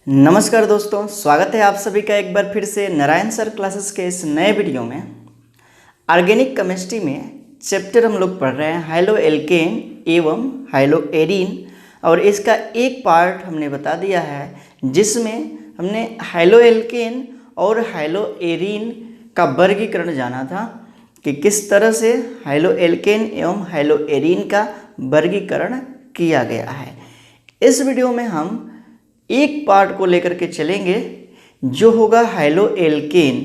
नमस्कार दोस्तों, स्वागत है आप सभी का एक बार फिर से नारायण सर क्लासेस के इस नए वीडियो में। ऑर्गेनिक केमिस्ट्री में चैप्टर हम लोग पढ़ रहे हैं हाइलो एल्केन एवं हाइलो एरीन, और इसका एक पार्ट हमने बता दिया है जिसमें हमने हाइलो एल्केन और हाइलो एरीन का वर्गीकरण जाना था कि किस तरह से हाइलो एल्केन एवं हाइलो एरीन का वर्गीकरण किया गया है। इस वीडियो में हम एक पार्ट को लेकर के चलेंगे जो होगा हाइलो एल्केन,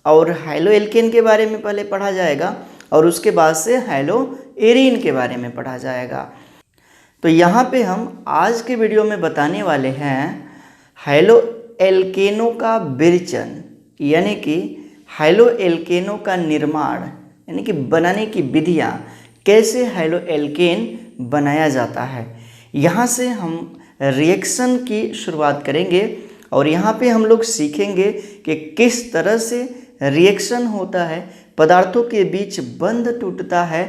और हाइलो एल्केन के बारे में पहले पढ़ा जाएगा और उसके बाद से हाइलो एरीन के बारे में पढ़ा जाएगा। तो यहाँ पे हम आज के वीडियो में बताने वाले हैं हाइलो एल्केनों का विरचन, यानी कि हाइलो एल्केनों का निर्माण, यानी कि बनाने की विधियाँ, कैसे हाइलो एल्केन बनाया जाता है। यहाँ से हम रिएक्शन की शुरुआत करेंगे और यहाँ पे हम लोग सीखेंगे कि किस तरह से रिएक्शन होता है, पदार्थों के बीच बंध टूटता है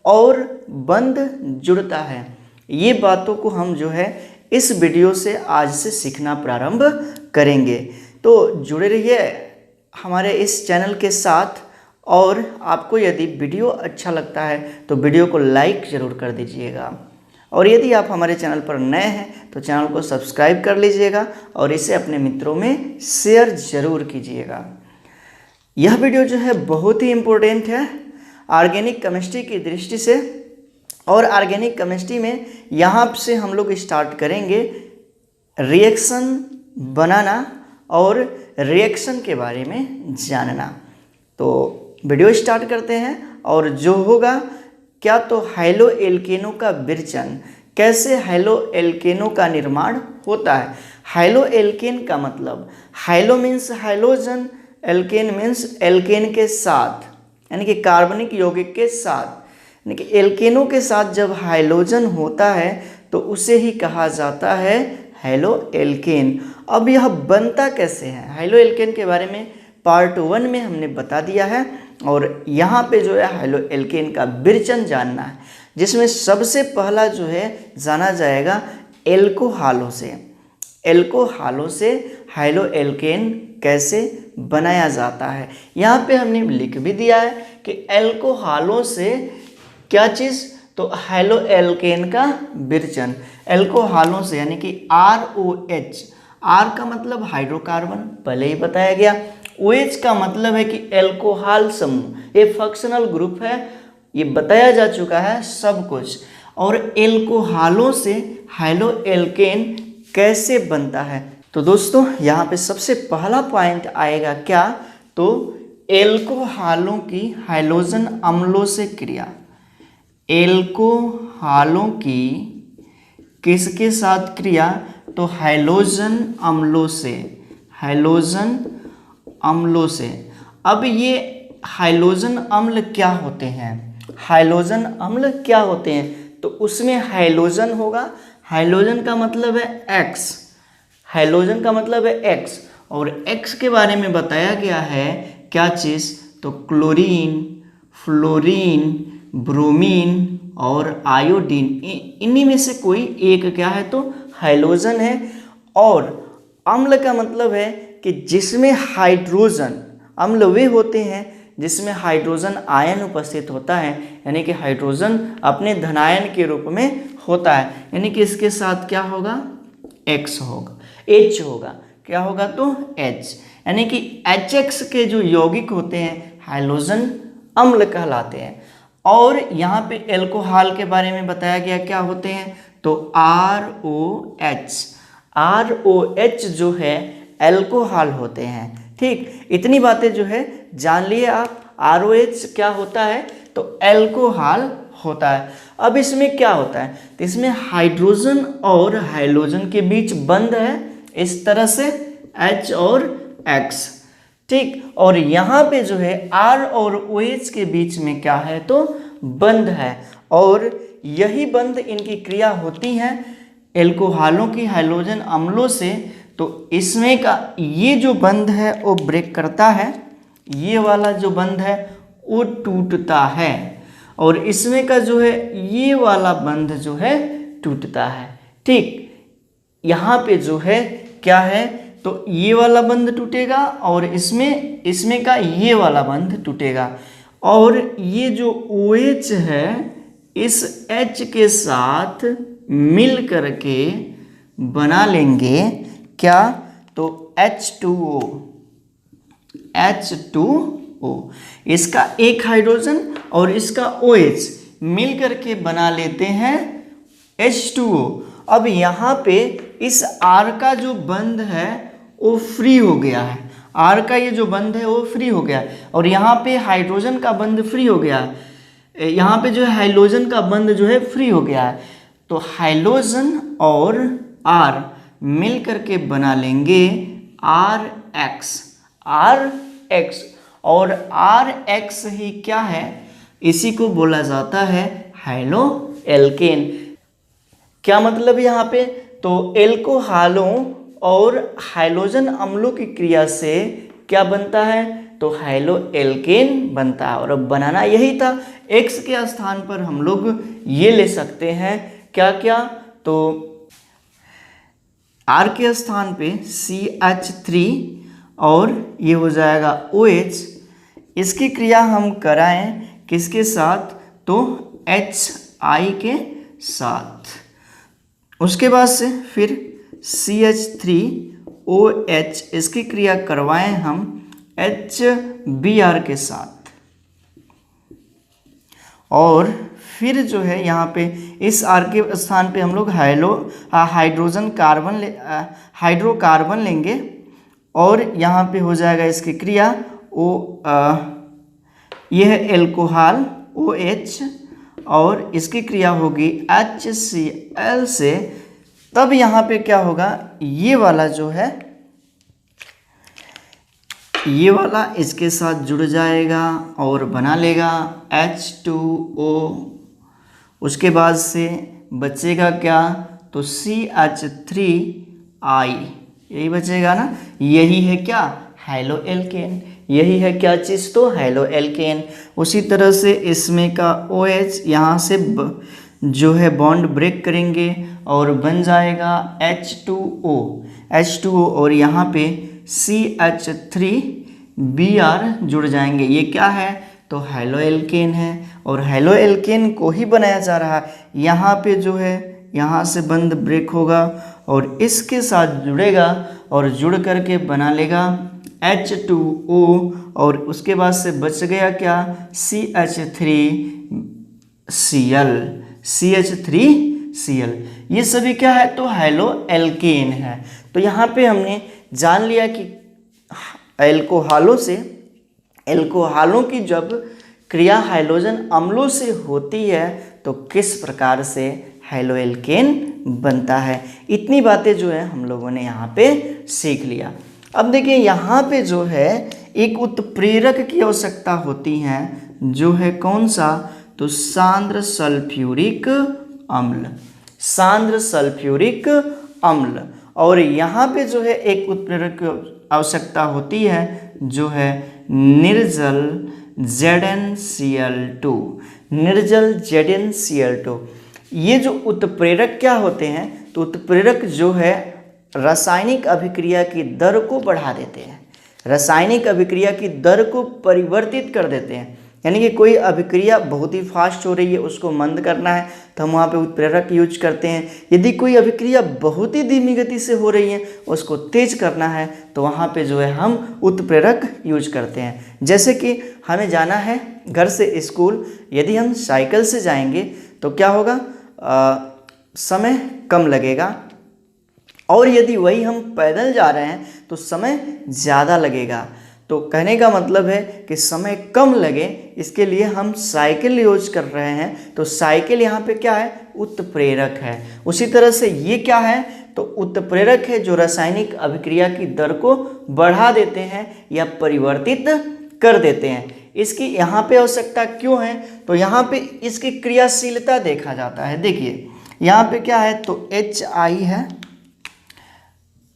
और बंध जुड़ता है। ये बातों को हम जो है इस वीडियो से आज से सीखना प्रारंभ करेंगे। तो जुड़े रहिए हमारे इस चैनल के साथ, और आपको यदि वीडियो अच्छा लगता है तो वीडियो को लाइक ज़रूर कर दीजिएगा, और यदि आप हमारे चैनल पर नए हैं तो चैनल को सब्सक्राइब कर लीजिएगा और इसे अपने मित्रों में शेयर ज़रूर कीजिएगा। यह वीडियो जो है बहुत ही इम्पोर्टेंट है ऑर्गेनिक केमिस्ट्री की दृष्टि से, और ऑर्गेनिक केमिस्ट्री में यहाँ से हम लोग स्टार्ट करेंगे रिएक्शन बनाना और रिएक्शन के बारे में जानना। तो वीडियो स्टार्ट करते हैं, और जो होगा क्या तो हाइलो एल्केनों का विरचन, कैसे हाइलो एल्केनों का निर्माण होता है। हाइलो एल्केन का मतलब, halo means halogen, alkane means alkane के साथ, यानी कि कार्बनिक यौगिक के साथ, यानी कि एल्केनों के साथ जब हाइलोजन होता है तो उसे ही कहा जाता है हाइलो एल्केन। अब यह बनता कैसे है, हाइलो एल्केन के बारे में पार्ट 1 में हमने बता दिया है, और यहाँ पे जो है हाइलो एल्केन का विरचन जानना है, जिसमें सबसे पहला जो है जाना जाएगा एल्कोहालों से। एल्कोहालों से हाइलो एल्केन कैसे बनाया जाता है, यहाँ पे हमने लिख भी दिया है कि एल्कोहालों से क्या चीज़, तो हाइलो एल्केन का विरचन। एल्कोहालों से यानी कि ROH, R का मतलब हाइड्रोकार्बन, पहले ही बताया गया। OH का मतलब है कि एल्कोहल समूह, ये फंक्शनल ग्रुप है, ये बताया जा चुका है सब कुछ। और एल्कोहलों से हाइलो एल्केन कैसे बनता है, तो दोस्तों यहाँ पे सबसे पहला पॉइंट आएगा क्या, तो एल्कोहलों की हाइलोजन अम्लों से क्रिया। एल्कोहलों की किसके साथ क्रिया, तो हाइलोजन अम्लों से, हाइलोजन अम्लों से। अब ये हाइलोजन अम्ल क्या होते हैं, हाइलोजन अम्ल क्या होते हैं, तो उसमें हाइलोजन होगा, हाइलोजन का मतलब है X, हाइलोजन का मतलब है X, और X के बारे में बताया गया है क्या चीज़, तो क्लोरीन, फ्लोरीन, ब्रोमीन और आयोडीन, इन्हीं में से कोई एक क्या है, तो हाइलोजन है। और अम्ल का मतलब है कि जिसमें हाइड्रोजन, अम्ल वे होते हैं जिसमें हाइड्रोजन आयन उपस्थित होता है, यानी कि हाइड्रोजन अपने धनायन के रूप में होता है, यानी कि इसके साथ क्या होगा, X होगा, H होगा, क्या होगा, तो H, यानी कि HX के जो यौगिक होते हैं हाइलोजन अम्ल कहलाते हैं। और यहाँ पे एल्कोहल के बारे में बताया गया क्या होते हैं, तो ROH, ROH जो है एल्कोहल होते हैं। ठीक, इतनी बातें जो है जान लिए आप। ROH क्या होता है, तो एल्कोहल होता है। अब इसमें क्या होता है, तो इसमें हाइड्रोजन और हाइलोजन के बीच बंध है, इस तरह से H और X। ठीक, और यहाँ पे जो है R और OH के बीच में क्या है, तो बंध है, और यही बंध इनकी क्रिया होती है एल्कोहलों की हाइलोजन अम्लों से। तो इसमें का ये जो बंध है वो ब्रेक करता है, ये वाला जो बंध है वो टूटता है, और इसमें का जो है ये वाला बंध जो है टूटता है। ठीक, यहाँ पे जो है क्या है, तो ये वाला बंध टूटेगा और इसमें का ये वाला बंध टूटेगा, और ये जो OH है इस H के साथ मिल करके बना लेंगे क्या, तो H2O। इसका एक हाइड्रोजन और इसका OH मिल करके बना लेते हैं H2O। अब यहाँ पे इस R का जो बंध है वो फ्री हो गया है, R का ये जो बंध है वो फ्री हो गया है, और यहाँ पे हाइड्रोजन का बंध फ्री हो गया है, यहाँ पे जो है हाइड्रोजन का बंध जो है फ्री हो गया है। तो हाइड्रोजन और R मिल करके बना लेंगे RX, और RX ही क्या है, इसी को बोला जाता है हैलो एल्केन। क्या मतलब यहाँ पे, तो एल्कोहलों और हाइड्रोजन अम्लों की क्रिया से क्या बनता है, तो हैलो एल्केन बनता है। और अब बनाना यही था, X के स्थान पर हम लोग ये ले सकते हैं क्या क्या, तो R के स्थान पे CH3 और ये हो जाएगा OH। इसकी क्रिया हम कराएं किसके साथ, तो HI के साथ। उसके बाद से फिर CH3OH इसकी क्रिया करवाएं हम HBr के साथ, और फिर जो है यहाँ पे इस R के स्थान पे हम लोग हाइड्रोकार्बन लेंगे, और यहाँ पे हो जाएगा इसकी क्रिया यह है एल्कोहल OH, और इसकी क्रिया होगी HCl से। तब यहाँ पे क्या होगा, ये वाला जो है ये वाला इसके साथ जुड़ जाएगा और बना लेगा H2O। उसके बाद से बचेगा क्या, तो CH3I, यही बचेगा ना, यही है क्या, हैलो एल्केन। यही है क्या चीज़, तो हैलो एल्केन। उसी तरह से इसमें का OH यहाँ से जो है बॉन्ड ब्रेक करेंगे और बन जाएगा H2O, और यहाँ पे CH3Br जुड़ जाएंगे। ये क्या है, तो हैलो एल्केन है, और हैलो एल्केन को ही बनाया जा रहा है। यहाँ पे जो है यहाँ से बंध ब्रेक होगा और इसके साथ जुड़ेगा और जुड़ करके बना लेगा H2O, और उसके बाद से बच गया क्या, CH3Cl। ये सभी क्या है, तो हैलो एल्केन है। तो यहाँ पे हमने जान लिया कि एल्कोहलों की जब क्रिया हाइड्रोजन अम्लों से होती है तो किस प्रकार से हैलो एल्केन बनता है। इतनी बातें जो है हम लोगों ने यहाँ पे सीख लिया। अब देखिए यहाँ पे जो है एक उत्प्रेरक की आवश्यकता होती है, जो है कौन सा, तो सांद्र सल्फ्यूरिक अम्ल। और यहाँ पे जो है एक उत्प्रेरक की आवश्यकता होती है, जो है निर्जल ZnCl2। ये जो उत्प्रेरक क्या होते हैं, तो उत्प्रेरक जो है रासायनिक अभिक्रिया की दर को बढ़ा देते हैं, रासायनिक अभिक्रिया की दर को परिवर्तित कर देते हैं। यानी कि कोई अभिक्रिया बहुत ही फास्ट हो रही है, उसको मंद करना है तो हम वहाँ पे उत्प्रेरक यूज करते हैं। यदि कोई अभिक्रिया बहुत ही धीमी गति से हो रही है, उसको तेज करना है तो वहाँ पे जो है हम उत्प्रेरक यूज करते हैं। जैसे कि हमें जाना है घर से स्कूल, यदि हम साइकिल से जाएंगे तो क्या होगा, समय कम लगेगा, और यदि वही हम पैदल जा रहे हैं तो समय ज़्यादा लगेगा। तो कहने का मतलब है कि समय कम लगे, इसके लिए हम साइकिल यूज कर रहे हैं। तो साइकिल यहाँ पे क्या है, उत्प्रेरक है। उसी तरह से ये क्या है, तो उत्प्रेरक है जो रासायनिक अभिक्रिया की दर को बढ़ा देते हैं या परिवर्तित कर देते हैं। इसकी यहाँ पे आवश्यकता क्यों है, तो यहाँ पे इसकी क्रियाशीलता देखा जाता है। देखिए यहाँ पे क्या है, तो HI है,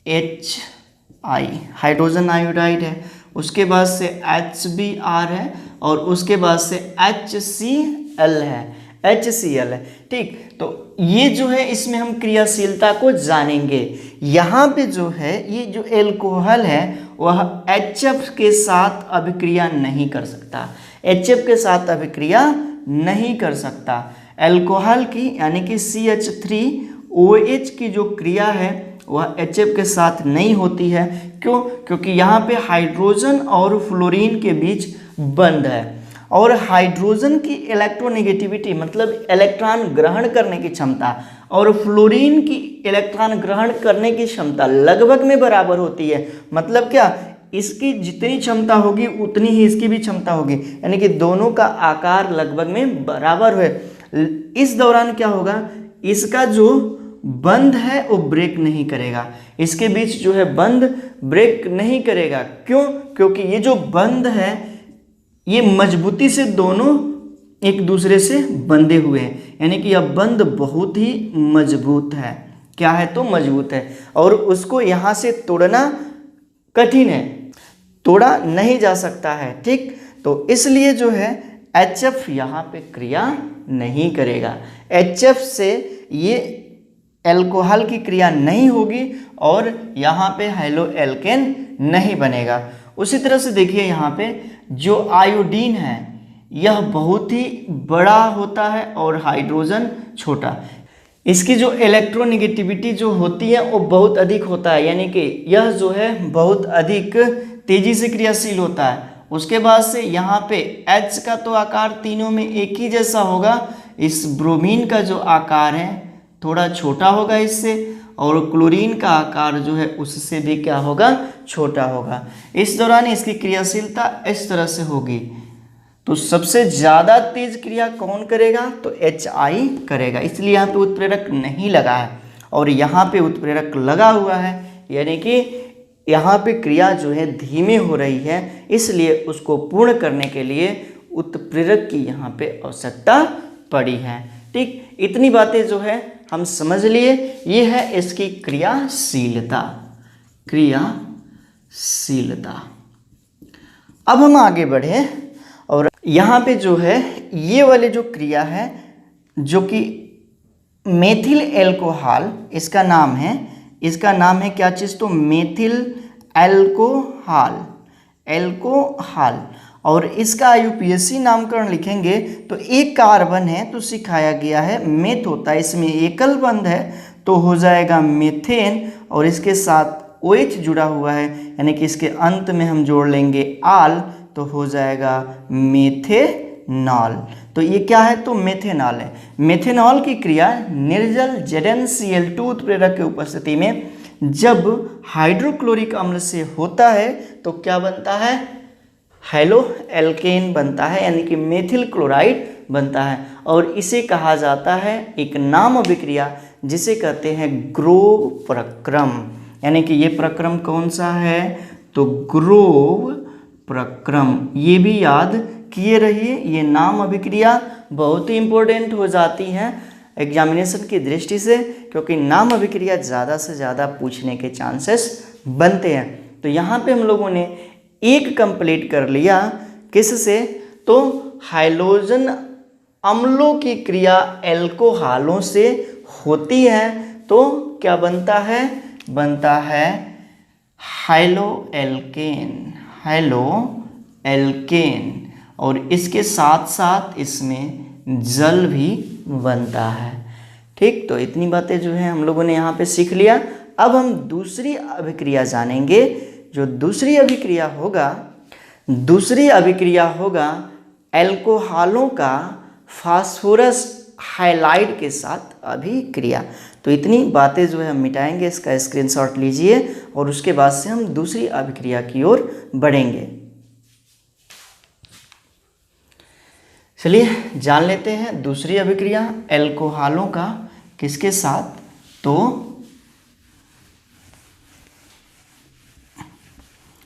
HI हाइड्रोजन आयोडाइड है, उसके बाद से HBr है, और उसके बाद से HCl है। HCl है। ठीक, तो ये जो है इसमें हम क्रियाशीलता को जानेंगे। यहाँ पे जो है ये जो एल्कोहल है वह HF के साथ अभिक्रिया नहीं कर सकता, HF के साथ अभिक्रिया नहीं कर सकता। एल्कोहल की यानी कि CH3OH की जो क्रिया है वह HF के साथ नहीं होती है। क्यों? क्योंकि यहाँ पे हाइड्रोजन और फ्लोरीन के बीच बंध है, और हाइड्रोजन की इलेक्ट्रोनेगेटिविटी मतलब इलेक्ट्रॉन ग्रहण करने की क्षमता और फ्लोरीन की इलेक्ट्रॉन ग्रहण करने की क्षमता लगभग में बराबर होती है। मतलब क्या, इसकी जितनी क्षमता होगी उतनी ही इसकी भी क्षमता होगी, यानी कि दोनों का आकार लगभग में बराबर है। इस दौरान क्या होगा, इसका जो बंध है वो ब्रेक नहीं करेगा, इसके बीच जो है बंध ब्रेक नहीं करेगा। क्यों? क्योंकि ये जो बंध है ये मजबूती से दोनों एक दूसरे से बंधे हुए हैं, यानी कि यह बंध बहुत ही मजबूत है। क्या है? तो मजबूत है, और उसको यहाँ से तोड़ना कठिन है, तोड़ा नहीं जा सकता है। ठीक, तो इसलिए जो है HF यहाँ पे क्रिया नहीं करेगा, HF से ये एल्कोहल की क्रिया नहीं होगी और यहाँ पे हैलो एल्केन नहीं बनेगा। उसी तरह से देखिए यहाँ पे जो आयोडीन है यह बहुत ही बड़ा होता है और हाइड्रोजन छोटा। इसकी जो इलेक्ट्रोनेगेटिविटी जो होती है वो बहुत अधिक होता है, यानी कि यह जो है बहुत अधिक तेजी से क्रियाशील होता है। उसके बाद से यहाँ पे H का तो आकार तीनों में एक ही जैसा होगा, इस ब्रोमीन का जो आकार है थोड़ा छोटा होगा इससे, और क्लोरीन का आकार जो है उससे भी क्या होगा, छोटा होगा। इस दौरान इसकी क्रियाशीलता इस तरह से होगी। तो सबसे ज़्यादा तेज क्रिया कौन करेगा? तो HI करेगा, इसलिए यहाँ पे उत्प्रेरक नहीं लगा है और यहाँ पे उत्प्रेरक लगा हुआ है, यानी कि यहाँ पे क्रिया जो है धीमे हो रही है, इसलिए उसको पूर्ण करने के लिए उत्प्रेरक की यहाँ पे आवश्यकता पड़ी है। ठीक, इतनी बातें जो है हम समझ लिए। ये है इसकी क्रियाशीलता, क्रियाशीलता। अब हम आगे बढ़े और यहाँ पे जो है ये वाली जो क्रिया है जो कि मेथिल एल्कोहल इसका नाम है, इसका नाम है क्या चीज़? तो मेथिल एल्कोहल, एल्कोहल। और इसका IUPAC नामकरण लिखेंगे तो एक कार्बन है तो सिखाया गया है मेथ होता है, इसमें एकल बंध है तो हो जाएगा मेथेन, और इसके साथ OH जुड़ा हुआ है, यानी कि इसके अंत में हम जोड़ लेंगे आल तो हो जाएगा मेथेनॉल। तो ये क्या है? तो मेथेनॉल है। मेथेनॉल की क्रिया निर्जल ZnCl2 उत्प्रेरक की उपस्थिति में जब हाइड्रोक्लोरिक अम्ल से होता है तो क्या बनता है? हैलो एल्केन बनता है, यानी कि मेथिल क्लोराइड बनता है, और इसे कहा जाता है एक नाम अभिक्रिया जिसे कहते हैं ग्रोव प्रक्रम। यानी कि ये प्रक्रम कौन सा है? तो ग्रोव प्रक्रम। ये भी याद किए रहिए, ये नाम अभिक्रिया बहुत ही इंपॉर्टेंट हो जाती हैं एग्जामिनेशन की दृष्टि से, क्योंकि नाम अभिक्रिया ज़्यादा से ज़्यादा पूछने के चांसेस बनते हैं। तो यहाँ पे हम लोगों ने एक कंप्लीट कर लिया, किससे? तो हाइड्रोजन अम्लों की क्रिया एल्कोहलों से होती है तो क्या बनता है? बनता है हैलो एल्केन, हैलो एल्केन, और इसके साथ साथ इसमें जल भी बनता है। ठीक, तो इतनी बातें जो है हम लोगों ने यहाँ पे सीख लिया। अब हम दूसरी अभिक्रिया जानेंगे। जो दूसरी अभिक्रिया होगा एल्कोहलों का फास्फोरस हाइलाइड के साथ अभिक्रिया। तो इतनी बातें जो है हम मिटाएंगे, इसका स्क्रीनशॉट लीजिए और उसके बाद से हम दूसरी अभिक्रिया की ओर बढ़ेंगे। चलिए जान लेते हैं दूसरी अभिक्रिया एल्कोहलों का किसके साथ? तो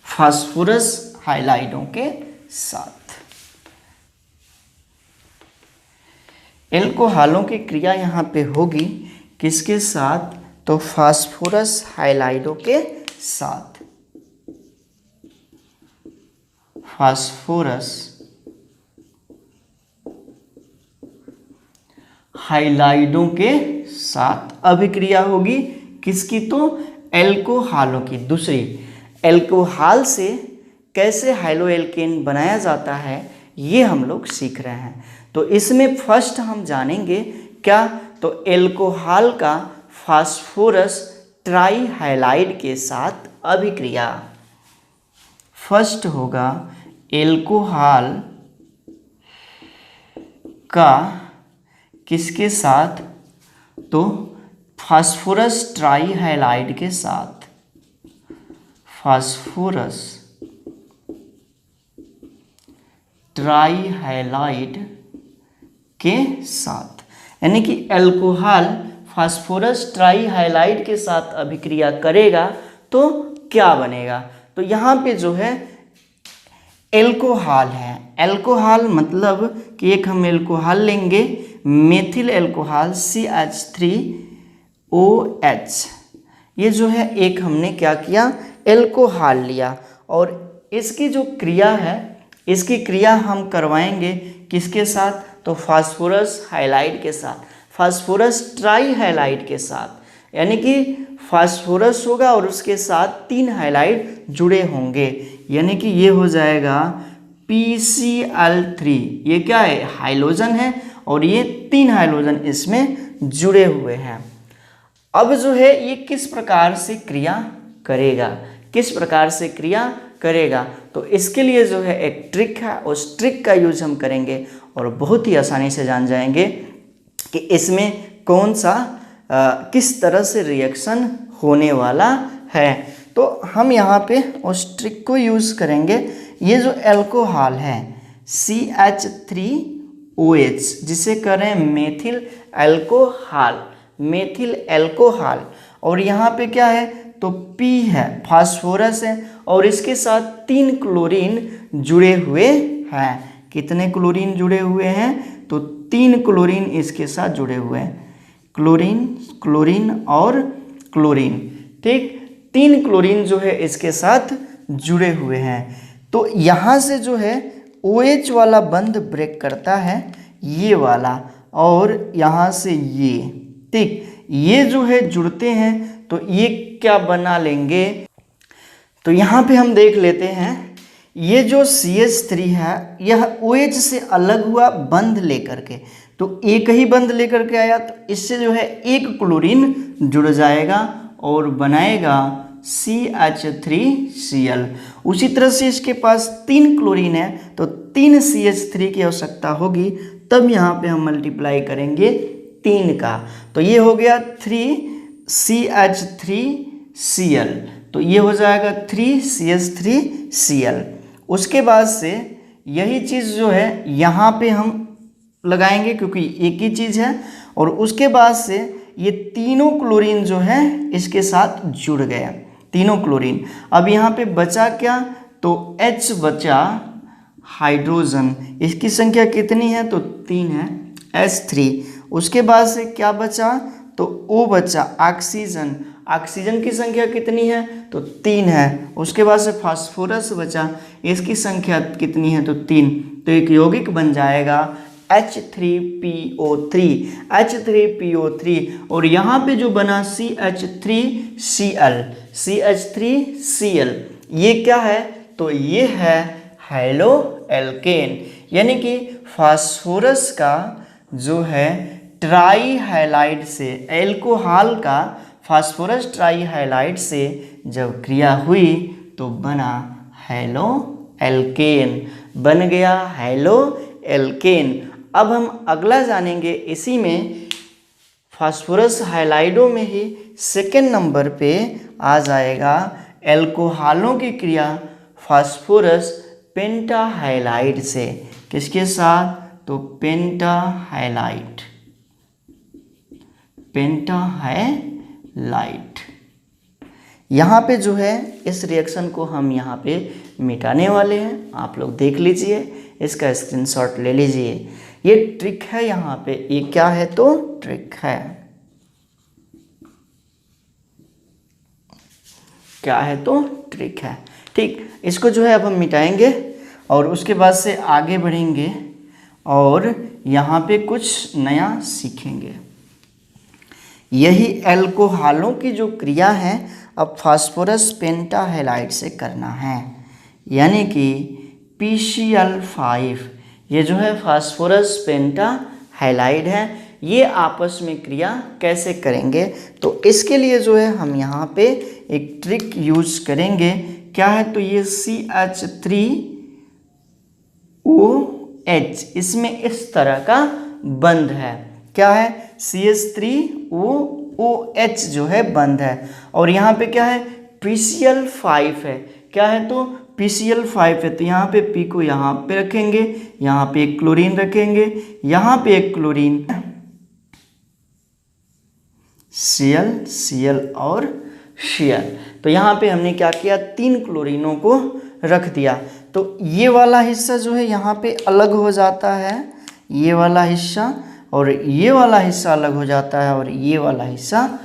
फास्फोरस हाइलाइडों के साथ। एल्कोहलों की क्रिया यहाँ पे होगी किसके साथ? तो फास्फोरस हाइलाइडों के साथ, फास्फोरस हाइलाइडों के साथ अभिक्रिया होगी। किसकी? तो एल्कोहालों की। दूसरी, एल्कोहल से कैसे हाइलो एल्केन बनाया जाता है ये हम लोग सीख रहे हैं। तो इसमें फर्स्ट हम जानेंगे क्या? तो एल्कोहल का फास्फोरस ट्राईहाइलाइड के साथ अभिक्रिया। फर्स्ट होगा एल्कोहल का किसके साथ? तो फास्फोरस ट्राईहाइलाइड के साथ। फास्फोरस ट्राईहाइलाइड के साथ, यानी कि एल्कोहल फास्फोरस ट्राईहाइलाइड के साथ अभिक्रिया करेगा तो क्या बनेगा? तो यहाँ पे जो है एल्कोहल है। एल्कोहल मतलब कि एक हम एल्कोहल लेंगे, मेथिल एल्कोहल CH3OH। ये जो है एक हमने क्या किया? एल्कोहल लिया, और इसकी जो क्रिया है, इसकी क्रिया हम करवाएंगे किसके साथ? तो फास्फोरस हाइलाइड के साथ, फास्फोरस ट्राईहाइलाइड के साथ। यानी कि फास्फोरस होगा और उसके साथ 3 हाइलाइड जुड़े होंगे, यानी कि ये हो जाएगा PCl3। ये क्या है? हाइलोजन है, और ये 3 हाइलोजन इसमें जुड़े हुए हैं। अब जो है ये किस प्रकार से क्रिया करेगा? किस प्रकार से क्रिया करेगा? तो इसके लिए जो है एक ट्रिक है, उस ट्रिक का यूज हम करेंगे और बहुत ही आसानी से जान जाएंगे कि इसमें कौन सा किस तरह से रिएक्शन होने वाला है। तो हम यहाँ पे उस ट्रिक को यूज़ करेंगे। ये जो एल्कोहल है CH3OH, जिसे कह रहे हैं मेथिल एल्कोहल, मेथिल एल्कोहल, और यहाँ पे क्या है? तो P है, फास्फोरस है, और इसके साथ 3 क्लोरीन जुड़े हुए हैं। कितने क्लोरीन जुड़े हुए हैं? तो 3 क्लोरीन इसके साथ जुड़े हुए हैं। क्लोरीन, क्लोरीन और क्लोरीन, ठीक, 3 क्लोरीन जो है इसके साथ जुड़े हुए हैं। तो यहाँ से जो है OH वाला बंध ब्रेक करता है, ये वाला, और यहाँ से ये, ठीक, ये जो है जुड़ते हैं, तो ये क्या बना लेंगे? तो यहाँ पे हम देख लेते हैं, ये जो CH3 है यह OH से अलग हुआ बंध लेकर के, तो एक ही बंध लेकर के आया, तो इससे जो है एक क्लोरीन जुड़ जाएगा और बनाएगा CH3Cl। उसी तरह से इसके पास 3 क्लोरीन है, तो 3 CH3 की आवश्यकता होगी, तब यहाँ पे हम मल्टीप्लाई करेंगे 3 का, तो ये हो गया 3CH3Cl, तो ये हो जाएगा 3CH3Cl। उसके बाद से यही चीज़ जो है यहाँ पे हम लगाएंगे क्योंकि एक ही चीज़ है, और उसके बाद से ये तीनों क्लोरीन जो है इसके साथ जुड़ गया, तीनों क्लोरीन। अब यहाँ पे बचा क्या? तो H बचा हाइड्रोजन, इसकी संख्या कितनी है? तो 3 है, H3। उसके बाद से क्या बचा? तो O बचा ऑक्सीजन, ऑक्सीजन की संख्या कितनी है? तो 3 है। उसके बाद से फास्फोरस बचा, इसकी संख्या कितनी है? तो 3, तो एक यौगिक बन जाएगा H3PO3, H3PO3, और यहाँ पे जो बना CH3Cl, CH3Cl, ये क्या है? तो ये है हाइलो एल्केन, यानी कि फास्फोरस का जो है ट्राईहाइलाइड से, एल्कोहल का फास्फोरस ट्राईहाइलाइड से जब क्रिया हुई तो बना हाइलो एल्केन, बन गया हाइलो एल्केन। अब हम अगला जानेंगे, इसी में फास्फोरस हाइलाइडों में ही सेकेंड नंबर पे आ जाएगा एल्कोहलों की क्रिया फास्फोरस पेंटाहाइलाइड से। किसके साथ? तो पेंटाहाइलाइड, पेंटाहाइलाइड। यहाँ पे जो है इस रिएक्शन को हम यहाँ पे मिटाने वाले हैं, आप लोग देख लीजिए, इसका स्क्रीनशॉट ले लीजिए। ये ट्रिक है यहाँ पे, ये क्या है? तो ट्रिक है, क्या है? तो ट्रिक है, ठीक। इसको जो है अब हम मिटाएंगे और उसके बाद से आगे बढ़ेंगे, और यहाँ पे कुछ नया सीखेंगे। यही एल्कोहलों की जो क्रिया है अब फास्फोरस पेंटाहेलाइड से करना है, यानी कि PCl5 ये जो है फास्फोरस पेंटाहेलाइड है, ये आपस में क्रिया कैसे करेंगे, तो इसके लिए जो है हम यहाँ पे एक ट्रिक यूज करेंगे। क्या है, तो ये CH3OH इसमें इस तरह का बंध है। क्या है, CH3OOH जो है बंध है, और यहाँ पे क्या है, PCl5 है। क्या है, तो PCl5 है, तो यहाँ पे P को यहाँ पे रखेंगे, यहाँ पे एक क्लोरीन रखेंगे, यहाँ पे एक क्लोरीन, Cl और Cl। तो यहाँ पे हमने क्या किया, 3 क्लोरीनों को रख दिया। तो ये वाला हिस्सा जो है यहाँ पे अलग हो जाता है, ये वाला हिस्सा, और ये वाला हिस्सा अलग हो जाता है, और ये वाला हिस्सा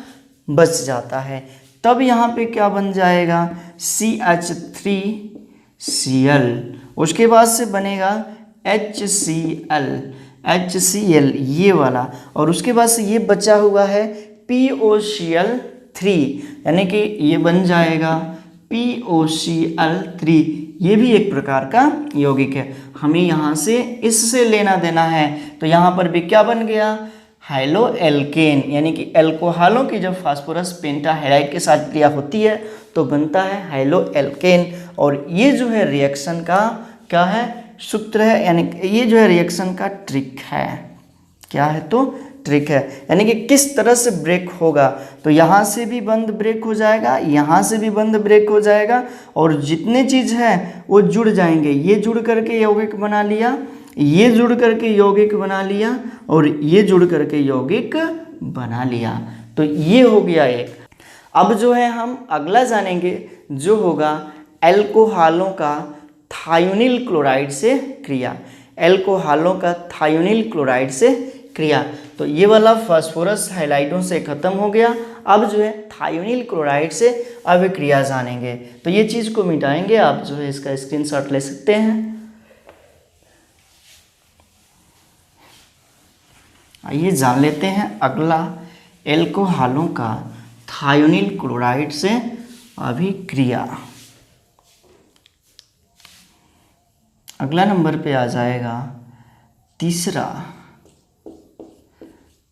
बच जाता है। तब यहाँ पे क्या बन जाएगा, CH3Cl, उसके बाद से बनेगा HCl ये वाला, और उसके बाद से ये बचा हुआ है POCl3, यानी कि ये बन जाएगा POCl3। ये भी एक प्रकार का यौगिक है, हमें यहाँ से इससे लेना देना है। तो यहाँ पर भी क्या बन गया, हाइलो एल्केन, यानी कि एल्कोहलों की जब फास्फोरस पेंटाहेलाइड के साथ क्रिया होती है तो बनता है हाइलो एल्केन। और ये जो है रिएक्शन का क्या है, सूत्र है, यानी ये जो है रिएक्शन का ट्रिक है। क्या है, तो ट्रिक है, यानी कि किस तरह से ब्रेक होगा। तो यहाँ से भी बंद ब्रेक हो जाएगा, यहाँ से भी बंद ब्रेक हो जाएगा, और जितने चीज़ है वो जुड़ जाएंगे। ये जुड़ करके यौगिक बना लिया, ये जुड़ करके यौगिक बना लिया, और ये जुड़ करके यौगिक बना लिया। तो ये हो गया एक। अब जो है हम अगला जानेंगे, जो होगा एल्कोहलों का थायोनिल क्लोराइड से क्रिया। एल्कोहलों का थायोनिल क्लोराइड से क्रिया। तो ये वाला फास्फोरस हैलाइडों से खत्म हो गया। अब जो है थायोनिल क्लोराइड से अभिक्रिया जानेंगे। तो ये चीज़ को मिटाएंगे, आप जो है इसका स्क्रीनशॉट ले सकते हैं। आइए जान लेते हैं अगला एल्कोहलों का थायोनिल क्लोराइड से अभिक्रिया। अगला नंबर पे आ जाएगा तीसरा,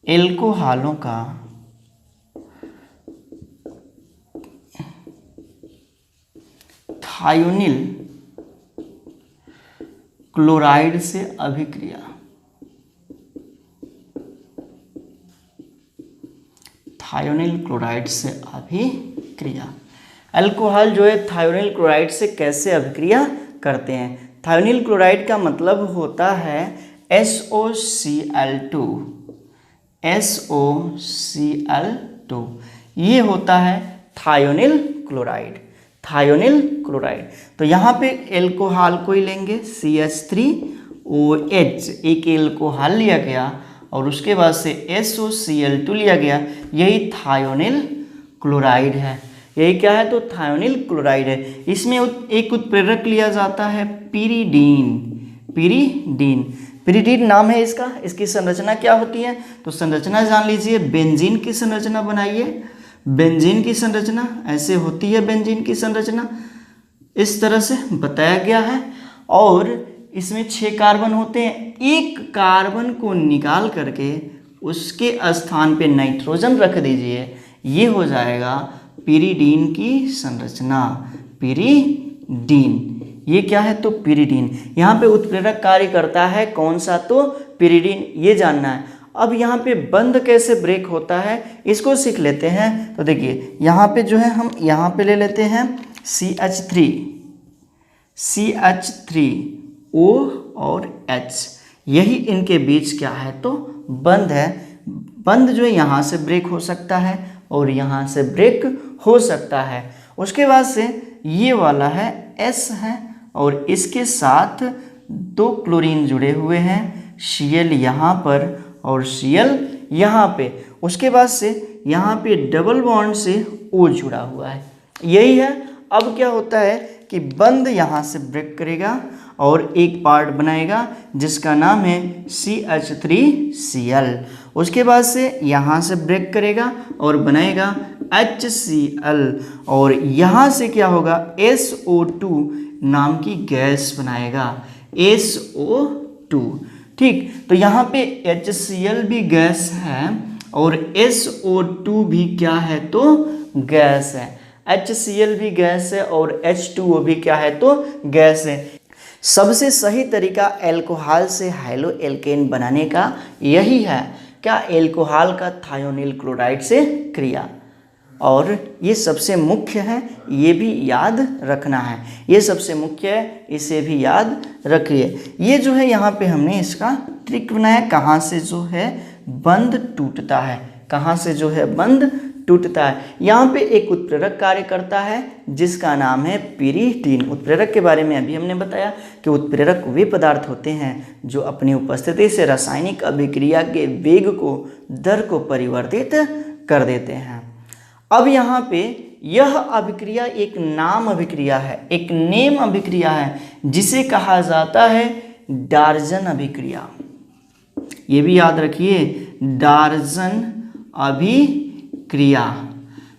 एल्कोहलों का थायोनिल क्लोराइड से अभिक्रिया। थायोनिल क्लोराइड से अभिक्रिया। अल्कोहल जो है थायोनिल क्लोराइड से कैसे अभिक्रिया करते हैं। थायोनिल क्लोराइड का मतलब होता है SOCl2। SOCl2 ये होता है थायोनिल क्लोराइड। Thionyl chloride. तो यहाँ पे एल्कोहल को ही लेंगे CH3OH, एक एल्कोहल लिया गया और उसके बाद से SOCl2 लिया गया, यही थायोनिल क्लोराइड है। यही क्या है, तो थायोनिल क्लोराइड है। इसमें एक उत्प्रेरक लिया जाता है पिरिडीन। पिरिडीन, पिरिडीन नाम है इसका। इसकी संरचना क्या होती है, तो संरचना जान लीजिए। बेंजीन की संरचना बनाइए। बेंजीन की संरचना ऐसे होती है। बेंजीन की संरचना इस तरह से बताया गया है, और इसमें 6 कार्बन होते हैं। एक कार्बन को निकाल करके उसके स्थान पे नाइट्रोजन रख दीजिए, ये हो जाएगा पिरिडीन की संरचना। पिरिडीन, ये क्या है, तो पिरिडीन। यहाँ पे उत्प्रेरक कार्य करता है कौन सा, तो पिरिडीन, ये जानना है। अब यहाँ पे बंध कैसे ब्रेक होता है इसको सीख लेते हैं। तो देखिए यहाँ पे जो है हम यहाँ पे ले लेते हैं CH3O और H, यही इनके बीच क्या है, तो बंध है। बंध जो है यहाँ से ब्रेक हो सकता है और यहाँ से ब्रेक हो सकता है। उसके बाद से ये वाला है S है, और इसके साथ 2 क्लोरीन जुड़े हुए हैं, Cl यहाँ पर और Cl यहाँ पे। उसके बाद से यहाँ पे डबल बॉन्ड से O जुड़ा हुआ है, यही है। अब क्या होता है कि बंध यहाँ से ब्रेक करेगा और एक पार्ट बनाएगा जिसका नाम है CH3Cl। उसके बाद से यहाँ से ब्रेक करेगा और बनाएगा HCl, और यहाँ से क्या होगा, SO2 नाम की गैस बनाएगा, SO2। ठीक, तो यहाँ पे HCl भी गैस है और SO2 भी क्या है, तो गैस है। HCl भी गैस है और H2O भी क्या है, तो गैस है। सबसे सही तरीका एल्कोहल से हाइलो एल्केन बनाने का यही है, क्या, एल्कोहल का थायोनिल क्लोराइड से क्रिया। और ये सबसे मुख्य है, ये भी याद रखना है, ये सबसे मुख्य है, इसे भी याद रखिए। ये जो है यहाँ पे हमने इसका ट्रिक बनाया, कहाँ से जो है बंध टूटता है, कहाँ से जो है बंध टूटता है। यहाँ पे एक उत्प्रेरक कार्य करता है जिसका नाम है पिरिडीन। उत्प्रेरक के बारे में अभी हमने बताया कि उत्प्रेरक वे पदार्थ होते हैं जो अपनी उपस्थिति से रासायनिक अभिक्रिया के वेग को, दर को परिवर्तित कर देते हैं। अब यहाँ पे यह अभिक्रिया एक नाम अभिक्रिया है, एक नेम अभिक्रिया है, जिसे कहा जाता है डार्जन अभिक्रिया। ये भी याद रखिए, डार्जन अभिक्रिया।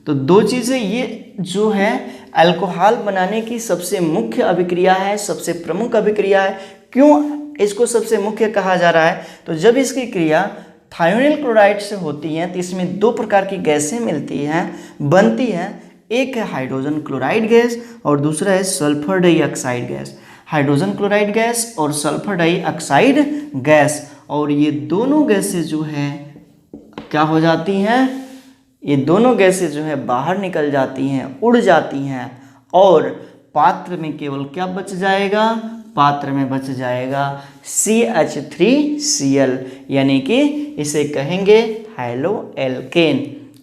तो दो चीज़ें, ये जो है अल्कोहल बनाने की सबसे मुख्य अभिक्रिया है, सबसे प्रमुख अभिक्रिया है। क्यों इसको सबसे मुख्य कहा जा रहा है, तो जब इसकी क्रिया थायोनिल क्लोराइड से होती है तो इसमें दो प्रकार की गैसें मिलती हैं, बनती हैं। एक है हाइड्रोजन क्लोराइड गैस और दूसरा है sulphur dioxide gas. Hydrogen chloride gas और सल्फर डाइऑक्साइड गैस, और ये दोनों गैसें जो है क्या हो जाती हैं, ये दोनों गैसें जो है बाहर निकल जाती हैं, उड़ जाती हैं, और पात्र में केवल क्या बच जाएगा, पात्र में बच जाएगा CH3Cl, यानी कि इसे कहेंगे हाइलो एल्केन।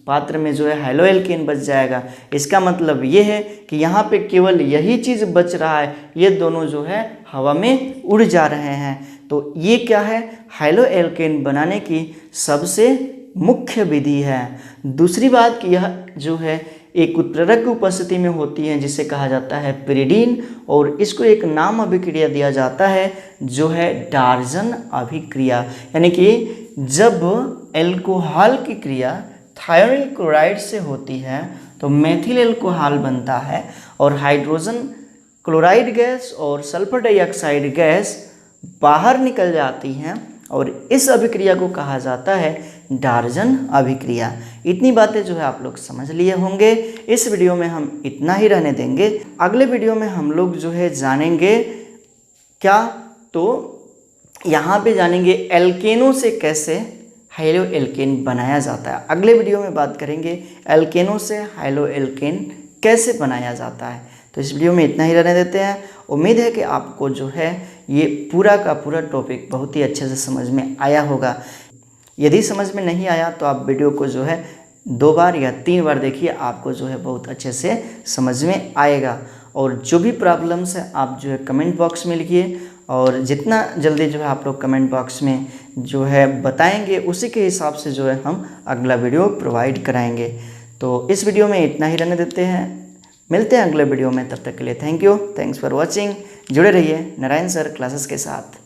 पात्र में जो है हाइलो एल्केन बच जाएगा। इसका मतलब ये है कि यहाँ पे केवल यही चीज़ बच रहा है, ये दोनों जो है हवा में उड़ जा रहे हैं। तो ये क्या है, हाइलो एल्केन बनाने की सबसे मुख्य विधि है। दूसरी बात कि यह जो है एक उत्प्रेरक की उपस्थिति में होती है जिसे कहा जाता है पिरिडीन, और इसको एक नाम अभिक्रिया दिया जाता है जो है डार्जन अभिक्रिया। यानी कि जब एल्कोहल की क्रिया थायोनिल क्लोराइड से होती है तो मेथिल एल्कोहल बनता है, और हाइड्रोजन क्लोराइड गैस और सल्फर डाइऑक्साइड गैस बाहर निकल जाती हैं, और इस अभिक्रिया को कहा जाता है डार्जन अभिक्रिया। इतनी बातें जो है आप लोग समझ लिए होंगे। इस वीडियो में हम इतना ही रहने देंगे। अगले वीडियो में हम लोग जो है जानेंगे क्या, तो यहाँ पे जानेंगे एल्केनों से कैसे हाइलो एल्केन बनाया जाता है। अगले वीडियो में बात करेंगे एल्केनों से हाइलो एल्केन कैसे बनाया जाता है। तो इस वीडियो में इतना ही रहने देते हैं। उम्मीद है कि आपको जो है ये पूरा का पूरा टॉपिक बहुत ही अच्छे से समझ में आया होगा। यदि समझ में नहीं आया तो आप वीडियो को जो है 2 बार या 3 बार देखिए, आपको जो है बहुत अच्छे से समझ में आएगा। और जो भी प्रॉब्लम्स है आप जो है कमेंट बॉक्स में लिखिए, और जितना जल्दी जो है आप लोग कमेंट बॉक्स में जो है बताएंगे उसी के हिसाब से जो है हम अगला वीडियो प्रोवाइड कराएंगे। तो इस वीडियो में इतना ही रहने देते हैं, मिलते हैं अगले वीडियो में। तब तक के लिए thank you, thanks for watching. जुड़े रहिए नारायण सर क्लासेस के साथ।